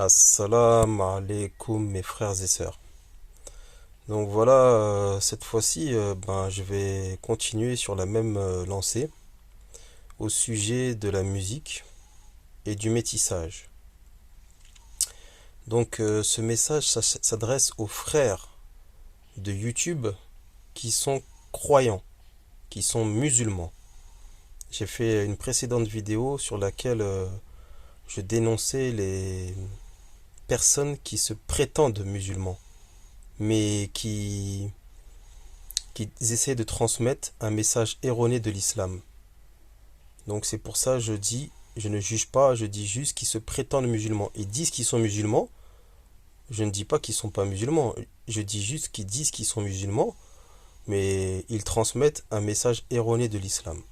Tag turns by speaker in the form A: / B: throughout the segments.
A: Assalamu alaikum mes frères et sœurs. Donc voilà, cette fois-ci, je vais continuer sur la même lancée au sujet de la musique et du métissage. Donc ce message s'adresse aux frères de YouTube qui sont croyants, qui sont musulmans. J'ai fait une précédente vidéo sur laquelle je dénonçais les personnes qui se prétendent musulmans, mais qui essaient de transmettre un message erroné de l'islam. Donc c'est pour ça que je dis, je ne juge pas, je dis juste qu'ils se prétendent musulmans. Ils disent qu'ils sont musulmans, je ne dis pas qu'ils ne sont pas musulmans, je dis juste qu'ils disent qu'ils sont musulmans, mais ils transmettent un message erroné de l'islam.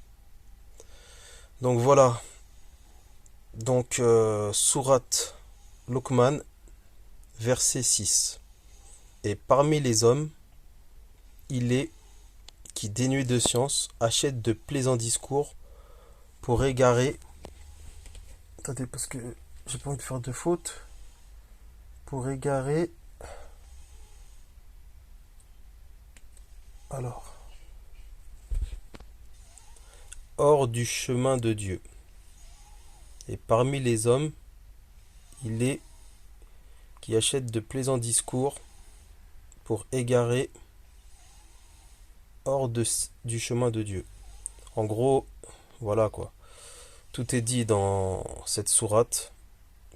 A: Donc voilà, donc sourate Luqman, verset 6. Et parmi les hommes, il est qui, dénué de science, achète de plaisants discours pour égarer. Attendez, parce que j'ai pas envie de faire de faute. Pour égarer. Alors. Hors du chemin de Dieu. Et parmi les hommes, il est qui achète de plaisants discours pour égarer du chemin de Dieu. En gros, voilà quoi. Tout est dit dans cette sourate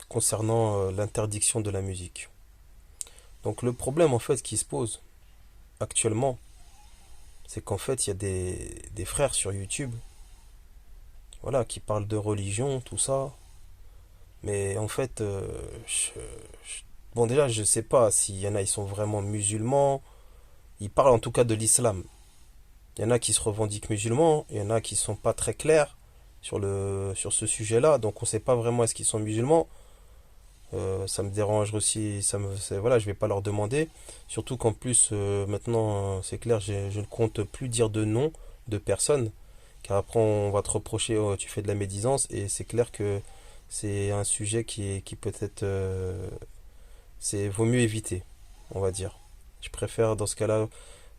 A: concernant l'interdiction de la musique. Donc le problème en fait qui se pose actuellement, c'est qu'en fait il y a des frères sur YouTube, voilà, qui parlent de religion, tout ça. Mais en fait, bon déjà je sais pas s'il y en a ils sont vraiment musulmans. Ils parlent en tout cas de l'islam. Il y en a qui se revendiquent musulmans, il y en a qui sont pas très clairs sur ce sujet-là, donc on sait pas vraiment est-ce qu'ils sont musulmans. Ça me dérange aussi, voilà, je vais pas leur demander. Surtout qu'en plus, maintenant, c'est clair, je ne compte plus dire de nom de personnes, car après on va te reprocher, oh, tu fais de la médisance, et c'est clair que c'est un sujet qui peut être, vaut mieux éviter, on va dire. Je préfère dans ce cas-là,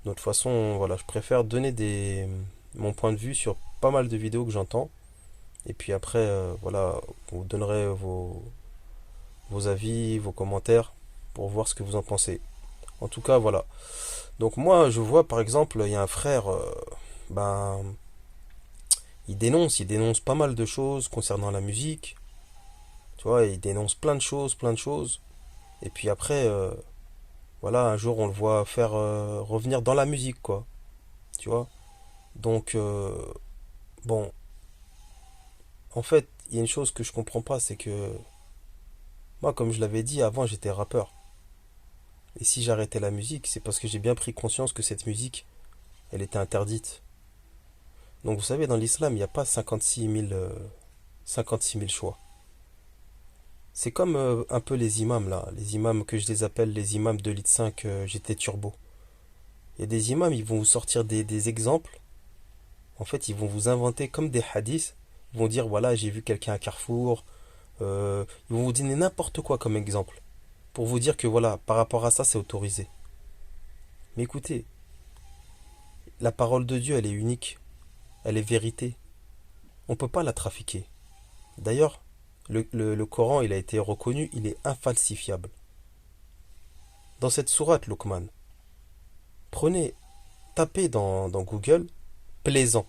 A: de toute façon, voilà, je préfère donner mon point de vue sur pas mal de vidéos que j'entends, et puis après, voilà, vous donnerez vos avis, vos commentaires pour voir ce que vous en pensez. En tout cas, voilà. Donc moi, je vois par exemple, il y a un frère, ben, il dénonce pas mal de choses concernant la musique. Tu vois, il dénonce plein de choses, plein de choses. Et puis après, voilà, un jour on le voit faire revenir dans la musique, quoi. Tu vois. Donc, bon, en fait, il y a une chose que je comprends pas, c'est que moi, comme je l'avais dit avant, j'étais rappeur. Et si j'arrêtais la musique, c'est parce que j'ai bien pris conscience que cette musique, elle était interdite. Donc vous savez, dans l'islam, il n'y a pas 56 000 choix. C'est comme un peu les imams là, les imams que je les appelle les imams de l'IT 5 GT Turbo. Il y a des imams, ils vont vous sortir des exemples. En fait, ils vont vous inventer comme des hadiths. Ils vont dire, voilà, j'ai vu quelqu'un à Carrefour. Ils vont vous donner n'importe quoi comme exemple. Pour vous dire que voilà, par rapport à ça, c'est autorisé. Mais écoutez, la parole de Dieu, elle est unique. Elle est vérité. On ne peut pas la trafiquer. D'ailleurs, le Coran, il a été reconnu, il est infalsifiable. Dans cette sourate, Luqman, prenez, tapez dans Google plaisant.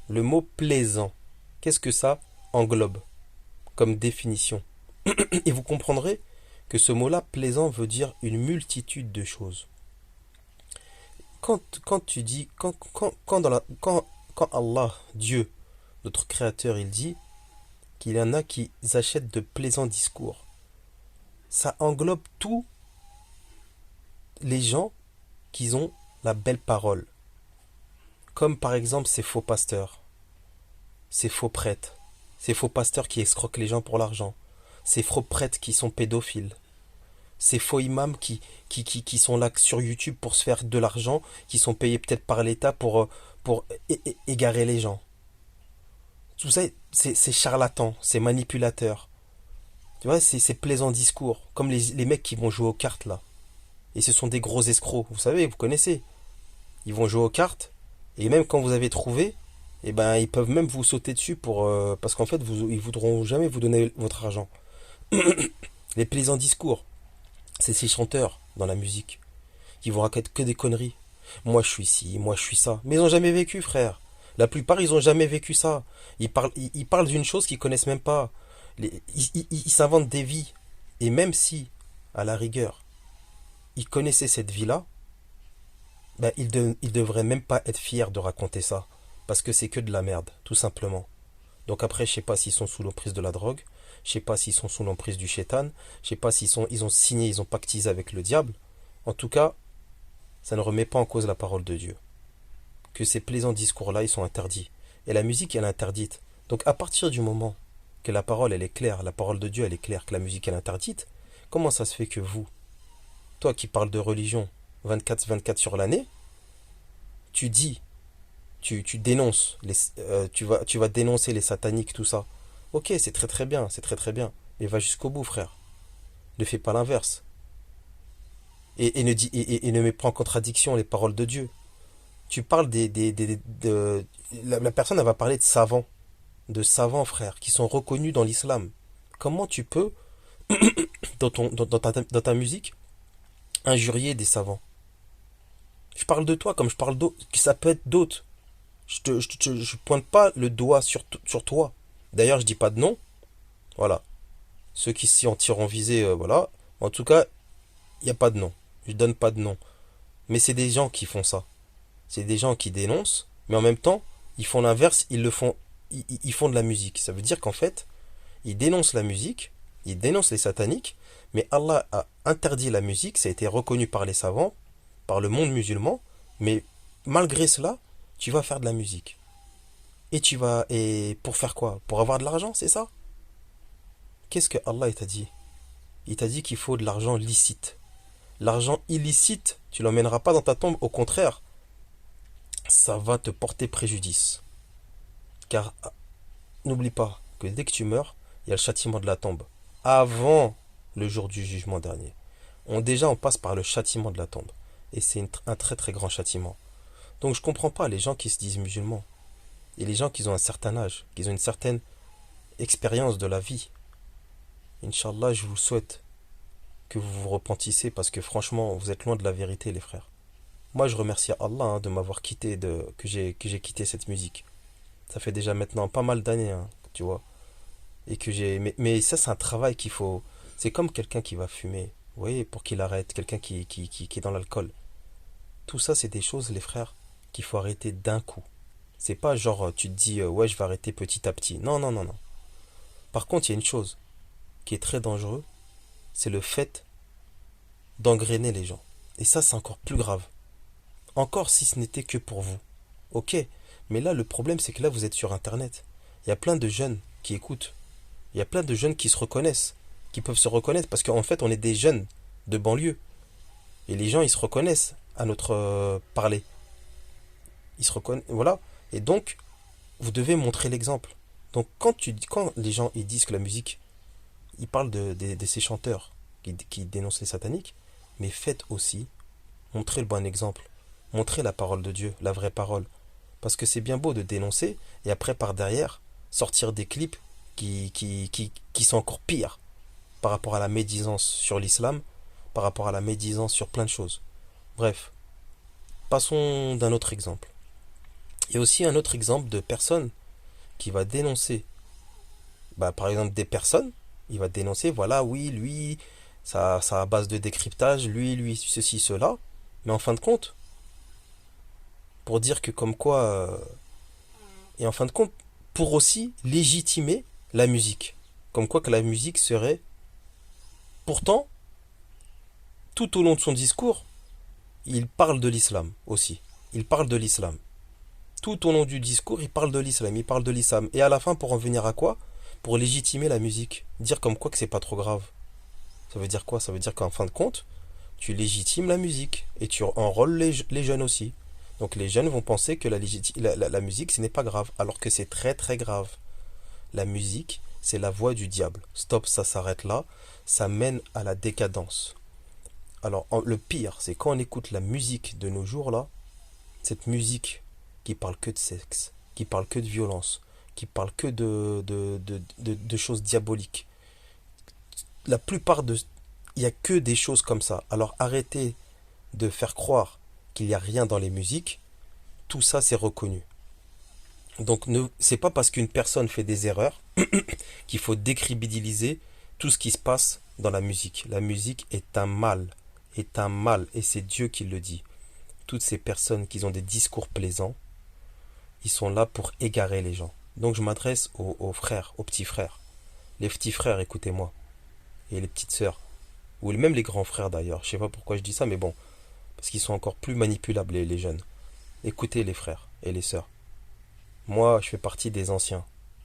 A: Le mot plaisant. Qu'est-ce que ça englobe comme définition? Et vous comprendrez que ce mot-là, plaisant, veut dire une multitude de choses. Quand tu dis, quand Allah, Dieu, notre Créateur, il dit qu'il y en a qui achètent de plaisants discours, ça englobe tous les gens qui ont la belle parole. Comme par exemple ces faux pasteurs, ces faux prêtres, ces faux pasteurs qui escroquent les gens pour l'argent, ces faux prêtres qui sont pédophiles, ces faux imams qui sont là sur YouTube pour se faire de l'argent, qui sont payés peut-être par l'État pour égarer les gens. Tout ça, c'est charlatan, c'est manipulateur. Tu vois, c'est ces plaisants discours, comme les mecs qui vont jouer aux cartes là. Et ce sont des gros escrocs, vous savez, vous connaissez. Ils vont jouer aux cartes, et même quand vous avez trouvé, eh ben, ils peuvent même vous sauter dessus parce qu'en fait, ils voudront jamais vous donner votre argent. Les plaisants discours, c'est ces chanteurs dans la musique qui vont raconter que des conneries. Moi je suis ci, moi je suis ça. Mais ils ont jamais vécu, frère. La plupart, ils ont jamais vécu ça. Ils parlent d'une chose qu'ils connaissent même pas. Ils s'inventent des vies. Et même si, à la rigueur, ils connaissaient cette vie-là, ben, ils devraient même pas être fiers de raconter ça. Parce que c'est que de la merde, tout simplement. Donc après, je sais pas s'ils sont sous l'emprise de la drogue, je sais pas s'ils sont sous l'emprise du shaitan, je sais pas ils ont signé, ils ont pactisé avec le diable. En tout cas, ça ne remet pas en cause la parole de Dieu. Que ces plaisants discours-là, ils sont interdits. Et la musique, elle est interdite. Donc à partir du moment que la parole, elle est claire, la parole de Dieu, elle est claire, que la musique, elle est interdite, comment ça se fait que vous, toi qui parles de religion 24/24 sur l'année, tu dis, tu dénonces, tu vas dénoncer les sataniques, tout ça. Ok, c'est très très bien, c'est très très bien. Mais va jusqu'au bout, frère. Ne fais pas l'inverse. Et ne mets pas en contradiction les paroles de Dieu. Tu parles la personne, elle va parler de savants, frère, qui sont reconnus dans l'islam. Comment tu peux, dans ta musique, injurier des savants? Je parle de toi comme je parle d'autres, que ça peut être d'autres. Je pointe pas le doigt sur toi. D'ailleurs, je dis pas de nom. Voilà. Ceux qui s'y en tirent visée, voilà. En tout cas, il n'y a pas de nom. Je donne pas de nom. Mais c'est des gens qui font ça. C'est des gens qui dénoncent, mais en même temps, ils font l'inverse, ils font de la musique. Ça veut dire qu'en fait, ils dénoncent la musique, ils dénoncent les sataniques, mais Allah a interdit la musique, ça a été reconnu par les savants, par le monde musulman, mais malgré cela, tu vas faire de la musique. Et pour faire quoi? Pour avoir de l'argent, c'est ça? Qu'est-ce que Allah t'a dit? Il t'a dit qu'il faut de l'argent licite. L'argent illicite, tu l'emmèneras pas dans ta tombe, au contraire, ça va te porter préjudice. Car n'oublie pas que dès que tu meurs, il y a le châtiment de la tombe. Avant le jour du jugement dernier. Déjà, on passe par le châtiment de la tombe. Et c'est un très très grand châtiment. Donc je comprends pas les gens qui se disent musulmans. Et les gens qui ont un certain âge, qui ont une certaine expérience de la vie. Inch'Allah, je vous souhaite que vous vous repentissez parce que franchement, vous êtes loin de la vérité, les frères. Moi, je remercie Allah de m'avoir quitté, que j'ai quitté cette musique. Ça fait déjà maintenant pas mal d'années, hein, tu vois. Mais ça, c'est un travail qu'il faut. C'est comme quelqu'un qui va fumer. Vous voyez, pour qu'il arrête, quelqu'un qui est dans l'alcool. Tout ça, c'est des choses, les frères, qu'il faut arrêter d'un coup. C'est pas genre, tu te dis, ouais, je vais arrêter petit à petit. Non, non, non, non. Par contre, il y a une chose qui est très dangereux, c'est le fait d'engrainer les gens. Et ça, c'est encore plus grave. Encore si ce n'était que pour vous. Ok, mais là, le problème, c'est que là, vous êtes sur Internet. Il y a plein de jeunes qui écoutent. Il y a plein de jeunes qui se reconnaissent, qui peuvent se reconnaître, parce qu'en fait, on est des jeunes de banlieue. Et les gens, ils se reconnaissent à notre parler. Ils se reconnaissent, voilà. Et donc, vous devez montrer l'exemple. Donc, quand les gens ils disent que la musique, ils parlent de ces chanteurs qui dénoncent les sataniques, mais faites aussi, montrez le bon exemple. Montrez la parole de Dieu, la vraie parole. Parce que c'est bien beau de dénoncer, et après, par derrière, sortir des clips qui sont encore pires par rapport à la médisance sur l'islam, par rapport à la médisance sur plein de choses. Bref, passons d'un autre exemple. Il y a aussi un autre exemple de personne qui va dénoncer, par exemple des personnes, il va dénoncer, voilà, oui, lui, ça à base de décryptage, lui, ceci, cela, mais en fin de compte, pour dire que comme quoi, et en fin de compte, pour aussi légitimer la musique, comme quoi que la musique serait, pourtant, tout au long de son discours, il parle de l'islam aussi, il parle de l'islam. Tout au long du discours, il parle de l'islam, il parle de l'islam. Et à la fin, pour en venir à quoi? Pour légitimer la musique. Dire comme quoi que c'est pas trop grave. Ça veut dire quoi? Ça veut dire qu'en fin de compte, tu légitimes la musique. Et tu enrôles les jeunes aussi. Donc les jeunes vont penser que la musique, ce n'est pas grave. Alors que c'est très très grave. La musique c'est la voie du diable. Stop, ça s'arrête là, ça mène à la décadence. Alors, le pire, c'est quand on écoute la musique de nos jours là, cette musique qui parle que de sexe, qui parle que de violence, qui parle que de choses diaboliques. La plupart de... Il n'y a que des choses comme ça. Alors arrêtez de faire croire qu'il n'y a rien dans les musiques. Tout ça, c'est reconnu. Donc, c'est pas parce qu'une personne fait des erreurs qu'il faut décrédibiliser tout ce qui se passe dans la musique. La musique est un mal, et c'est Dieu qui le dit. Toutes ces personnes qui ont des discours plaisants, ils sont là pour égarer les gens. Donc je m'adresse aux frères, aux petits frères. Les petits frères, écoutez-moi. Et les petites sœurs. Ou même les grands frères d'ailleurs. Je sais pas pourquoi je dis ça, mais bon. Parce qu'ils sont encore plus manipulables, les jeunes. Écoutez les frères et les sœurs. Moi, je fais partie des anciens.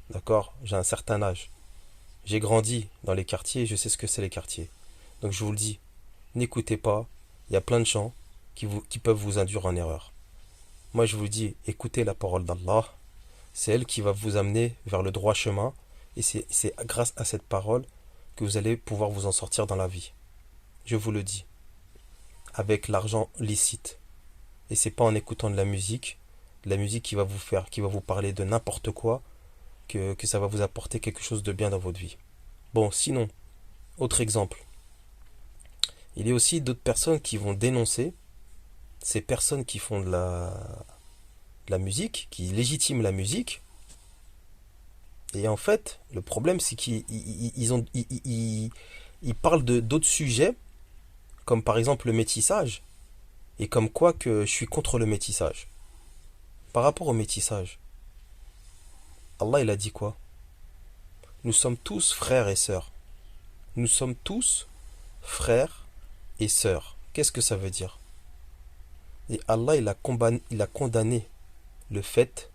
A: D'accord? J'ai un certain âge. J'ai grandi dans les quartiers, je sais ce que c'est les quartiers. Donc je vous le dis, n'écoutez pas. Il y a plein de gens qui peuvent vous induire en erreur. Moi, je vous dis, écoutez la parole d'Allah. C'est elle qui va vous amener vers le droit chemin. Et c'est grâce à cette parole que vous allez pouvoir vous en sortir dans la vie. Je vous le dis. Avec l'argent licite. Et c'est pas en écoutant de la musique qui va vous faire, qui va vous parler de n'importe quoi, que ça va vous apporter quelque chose de bien dans votre vie. Bon, sinon, autre exemple. Il y a aussi d'autres personnes qui vont dénoncer ces personnes qui font de la musique, qui légitiment la musique. Et en fait, le problème, c'est qu'ils parlent d'autres sujets, comme par exemple le métissage, et comme quoi que je suis contre le métissage. Par rapport au métissage, Allah il a dit quoi? Nous sommes tous frères et sœurs. Nous sommes tous frères et sœurs. Qu'est-ce que ça veut dire? Et Allah il a condamné le fait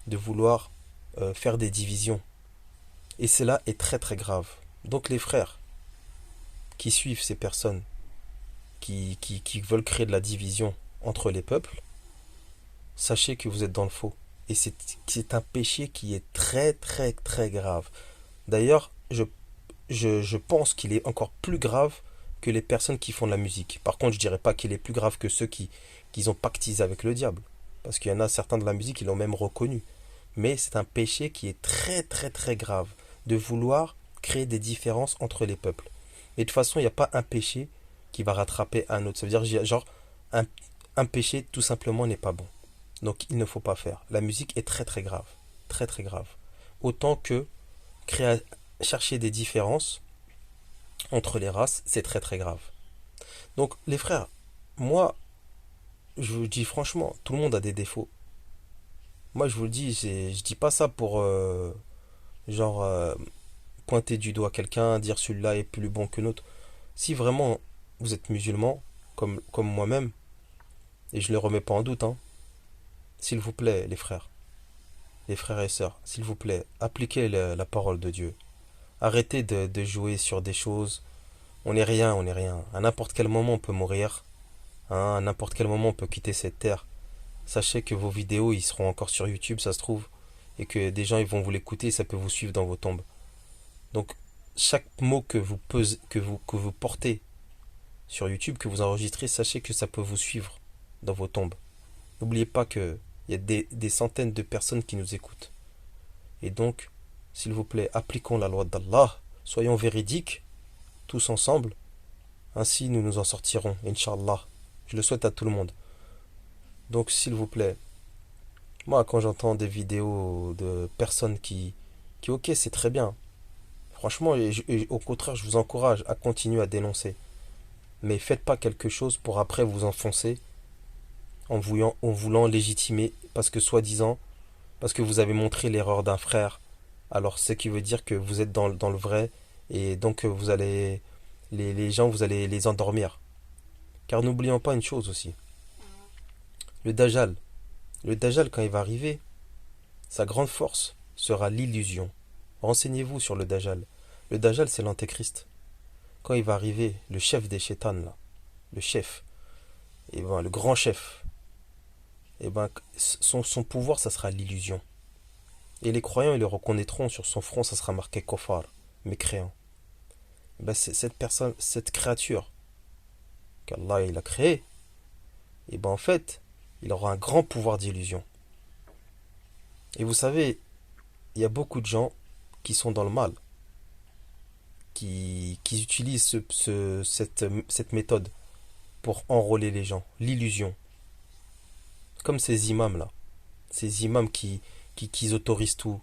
A: de vouloir faire des divisions. Et cela est très très grave. Donc les frères qui suivent ces personnes qui veulent créer de la division entre les peuples, sachez que vous êtes dans le faux. Et c'est un péché qui est très très très grave. D'ailleurs, je pense qu'il est encore plus grave que les personnes qui font de la musique. Par contre, je dirais pas qu'il est plus grave que ceux qui ont pactisé avec le diable. Parce qu'il y en a certains de la musique qui l'ont même reconnu. Mais c'est un péché qui est très très très grave de vouloir créer des différences entre les peuples. Et de toute façon, il n'y a pas un péché qui va rattraper un autre. Ça veut dire, genre, un péché tout simplement n'est pas bon. Donc il ne faut pas faire. La musique est très très grave. Très très grave. Autant que chercher des différences entre les races, c'est très très grave. Donc les frères, moi, je vous dis franchement, tout le monde a des défauts. Moi je vous le dis, je dis pas ça pour genre pointer du doigt quelqu'un, dire celui-là est plus bon que l'autre. Si vraiment vous êtes musulman, comme moi-même, et je ne le remets pas en doute, hein, s'il vous plaît les frères et sœurs, s'il vous plaît, appliquez la parole de Dieu. Arrêtez de jouer sur des choses. On n'est rien, on n'est rien. À n'importe quel moment on peut mourir. Hein, à n'importe quel moment on peut quitter cette terre. Sachez que vos vidéos ils seront encore sur YouTube, ça se trouve. Et que des gens ils vont vous l'écouter et ça peut vous suivre dans vos tombes. Donc chaque mot que vous portez sur YouTube, que vous enregistrez, sachez que ça peut vous suivre dans vos tombes. N'oubliez pas qu'il y a des centaines de personnes qui nous écoutent. Et donc, s'il vous plaît, appliquons la loi d'Allah, soyons véridiques, tous ensemble, ainsi nous nous en sortirons, Inch'Allah. Je le souhaite à tout le monde. Donc, s'il vous plaît, moi, quand j'entends des vidéos de personnes ok, c'est très bien. Franchement, et au contraire, je vous encourage à continuer à dénoncer. Mais faites pas quelque chose pour après vous enfoncer en voulant légitimer, parce que soi-disant, parce que vous avez montré l'erreur d'un frère, alors ce qui veut dire que vous êtes dans le vrai, et donc vous allez, les gens, vous allez les endormir. Car n'oublions pas une chose aussi, le Dajjal. Le Dajjal, quand il va arriver, sa grande force sera l'illusion. Renseignez-vous sur le Dajjal. Le Dajjal, c'est l'antéchrist. Quand il va arriver, le chef des chétans, là, le chef, et ben, le grand chef, et ben, son pouvoir, ça sera l'illusion. Et les croyants, ils le reconnaîtront, sur son front, ça sera marqué Kofar, mécréant. Ben, c'est cette personne, cette créature qu'Allah il a créée, et ben en fait, il aura un grand pouvoir d'illusion. Et vous savez, il y a beaucoup de gens qui sont dans le mal, qui utilisent cette méthode pour enrôler les gens, l'illusion. Comme ces imams là, ces imams qui autorisent tout.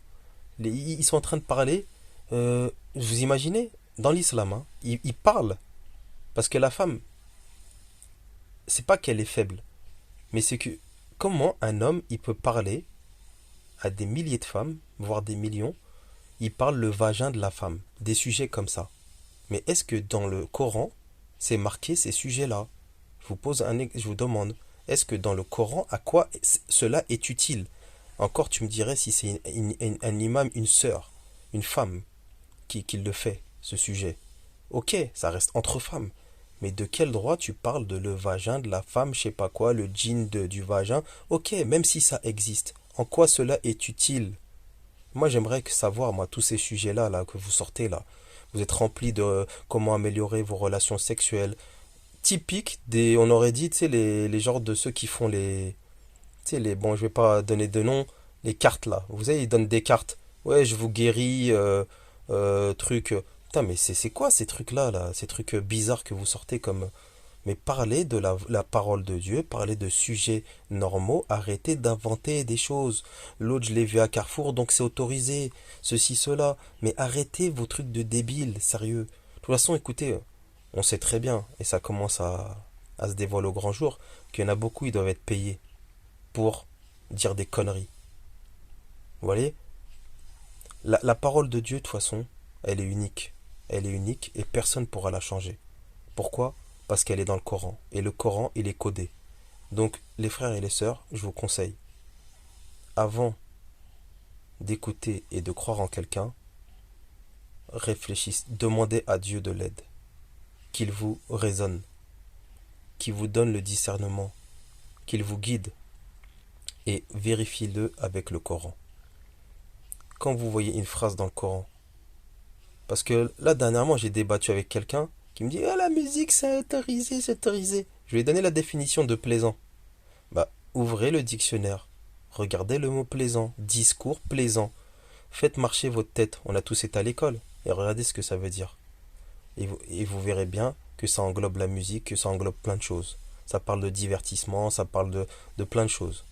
A: Ils sont en train de parler, vous imaginez, dans l'islam, hein, ils parlent, parce que la femme, c'est pas qu'elle est faible, mais c'est que comment un homme, il peut parler à des milliers de femmes, voire des millions, il parle le vagin de la femme, des sujets comme ça. Mais est-ce que dans le Coran, c'est marqué ces sujets-là? Je vous demande, est-ce que dans le Coran, à quoi cela est utile? Encore, tu me dirais si c'est un imam, une sœur, une femme qui le fait, ce sujet. Ok, ça reste entre femmes. Mais de quel droit tu parles de le vagin de la femme, je sais pas quoi, le djinn du vagin? Ok, même si ça existe, en quoi cela est utile? Moi, j'aimerais savoir, moi, tous ces sujets-là, là, que vous sortez là. Vous êtes rempli de comment améliorer vos relations sexuelles. Typique des, on aurait dit, tu sais, les genres de ceux qui font tu sais, bon, je vais pas donner de nom, les cartes là. Vous savez, ils donnent des cartes. Ouais, je vous guéris, truc. Putain, mais c'est quoi ces trucs-là, là? Ces trucs bizarres que vous sortez comme. Mais parlez de la parole de Dieu, parlez de sujets normaux, arrêtez d'inventer des choses. L'autre, je l'ai vu à Carrefour, donc c'est autorisé. Ceci, cela. Mais arrêtez vos trucs de débiles, sérieux. De toute façon, écoutez, on sait très bien, et ça commence à se dévoiler au grand jour, qu'il y en a beaucoup, ils doivent être payés pour dire des conneries. Vous voyez? La parole de Dieu, de toute façon, elle est unique. Elle est unique et personne ne pourra la changer. Pourquoi? Parce qu'elle est dans le Coran. Et le Coran, il est codé. Donc, les frères et les sœurs, je vous conseille, avant d'écouter et de croire en quelqu'un, réfléchissez, demandez à Dieu de l'aide, qu'il vous raisonne, qu'il vous donne le discernement, qu'il vous guide, et vérifiez-le avec le Coran. Quand vous voyez une phrase dans le Coran, parce que là, dernièrement, j'ai débattu avec quelqu'un qui me dit ah, la musique, c'est autorisé, c'est autorisé. Je lui ai donné la définition de plaisant. Bah, ouvrez le dictionnaire. Regardez le mot plaisant. Discours plaisant. Faites marcher votre tête. On a tous été à l'école. Et regardez ce que ça veut dire. Et vous verrez bien que ça englobe la musique, que ça englobe plein de choses. Ça parle de divertissement, ça parle de plein de choses.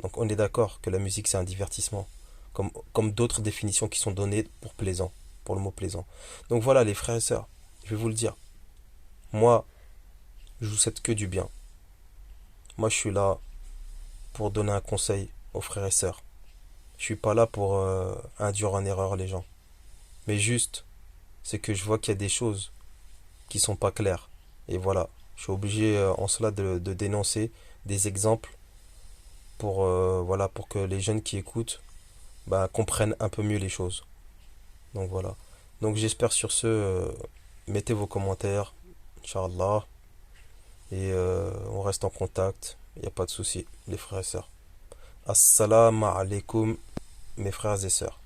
A: Donc on est d'accord que la musique c'est un divertissement. Comme d'autres définitions qui sont données pour plaisant, pour le mot plaisant. Donc voilà les frères et sœurs, je vais vous le dire. Moi, je vous souhaite que du bien. Moi je suis là pour donner un conseil aux frères et sœurs. Je suis pas là pour induire en erreur les gens. Mais juste, c'est que je vois qu'il y a des choses qui sont pas claires. Et voilà, je suis obligé en cela de dénoncer des exemples pour, voilà, pour que les jeunes qui écoutent bah, comprennent un peu mieux les choses. Donc voilà. Donc j'espère sur ce, mettez vos commentaires, Inch'Allah, et on reste en contact. Il n'y a pas de souci, les frères et sœurs. Assalamu alaikum, mes frères et sœurs.